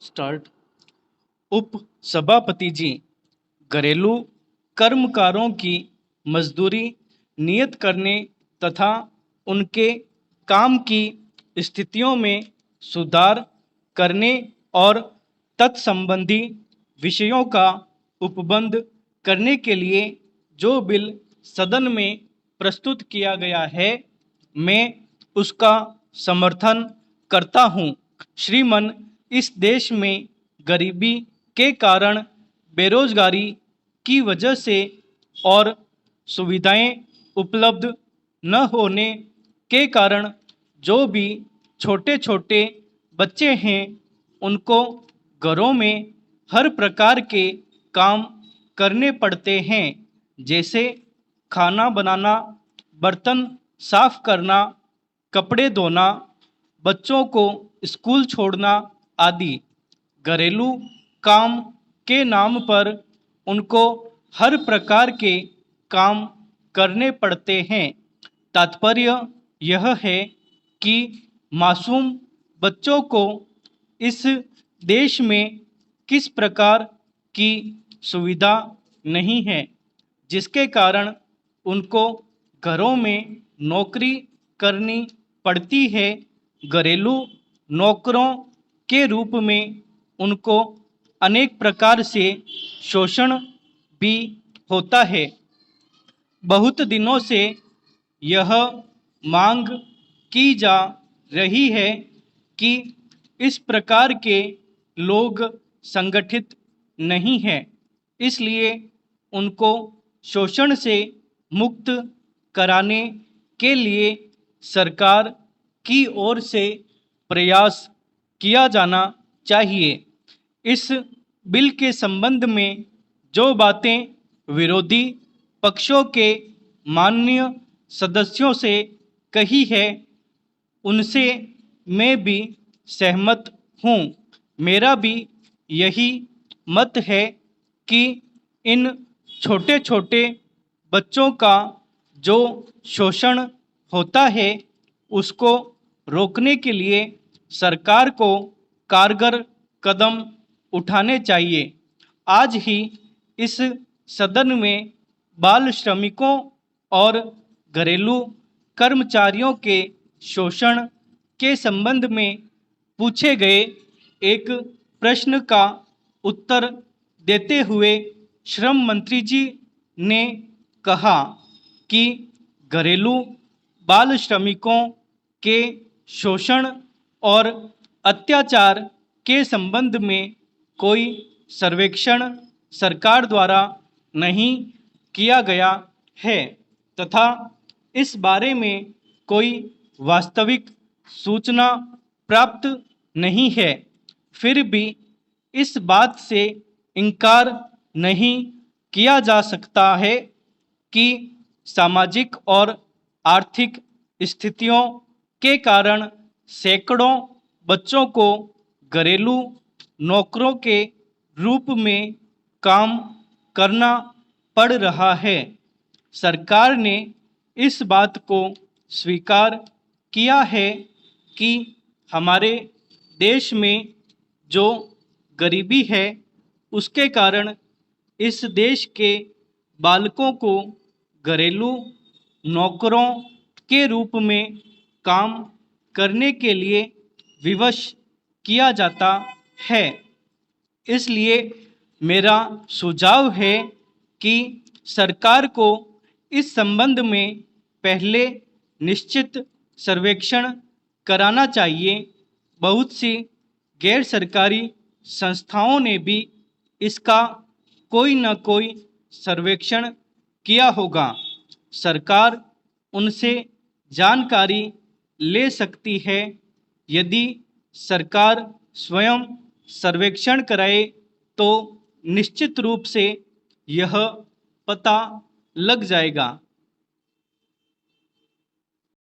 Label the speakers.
Speaker 1: Start. उप सभापति जी, घरेलू कर्मकारों की मजदूरी नियत करने तथा उनके काम की स्थितियों में सुधार करने और तत्संबंधी विषयों का उपबंध करने के लिए जो बिल सदन में प्रस्तुत किया गया है, मैं उसका समर्थन करता हूँ। श्रीमान, इस देश में गरीबी के कारण, बेरोजगारी की वजह से और सुविधाएं उपलब्ध न होने के कारण जो भी छोटे छोटे बच्चे हैं, उनको घरों में हर प्रकार के काम करने पड़ते हैं, जैसे खाना बनाना, बर्तन साफ करना, कपड़े धोना, बच्चों को स्कूल छोड़ना आदि। घरेलू काम के नाम पर उनको हर प्रकार के काम करने पड़ते हैं। तात्पर्य यह है कि मासूम बच्चों को इस देश में किस प्रकार की सुविधा नहीं है, जिसके कारण उनको घरों में नौकरी करनी पड़ती है। घरेलू नौकरों के रूप में उनको अनेक प्रकार से शोषण भी होता है। बहुत दिनों से यह मांग की जा रही है कि इस प्रकार के लोग संगठित नहीं हैं, इसलिए उनको शोषण से मुक्त कराने के लिए सरकार की ओर से प्रयास किया जाना चाहिए। इस बिल के संबंध में जो बातें विरोधी पक्षों के माननीय सदस्यों से कही है, उनसे मैं भी सहमत हूँ। मेरा भी यही मत है कि इन छोटे छोटे बच्चों का जो शोषण होता है, उसको रोकने के लिए सरकार को कारगर कदम उठाने चाहिए। आज ही इस सदन में बाल श्रमिकों और घरेलू कर्मचारियों के शोषण के संबंध में पूछे गए एक प्रश्न का उत्तर देते हुए श्रम मंत्री जी ने कहा कि घरेलू बाल श्रमिकों के शोषण और अत्याचार के संबंध में कोई सर्वेक्षण सरकार द्वारा नहीं किया गया है तथा इस बारे में कोई वास्तविक सूचना प्राप्त नहीं है। फिर भी इस बात से इनकार नहीं किया जा सकता है कि सामाजिक और आर्थिक स्थितियों के कारण सैकड़ों बच्चों को घरेलू नौकरों के रूप में काम करना पड़ रहा है। सरकार ने इस बात को स्वीकार किया है कि हमारे देश में जो गरीबी है, उसके कारण इस देश के बालकों को घरेलू नौकरों के रूप में काम करने के लिए विवश किया जाता है। इसलिए मेरा सुझाव है कि सरकार को इस संबंध में पहले निश्चित सर्वेक्षण कराना चाहिए। बहुत सी गैर सरकारी संस्थाओं ने भी इसका कोई न कोई सर्वेक्षण किया होगा। सरकार उनसे जानकारी ले सकती है। यदि सरकार स्वयं सर्वेक्षण कराए तो निश्चित रूप से यह पता लग जाएगा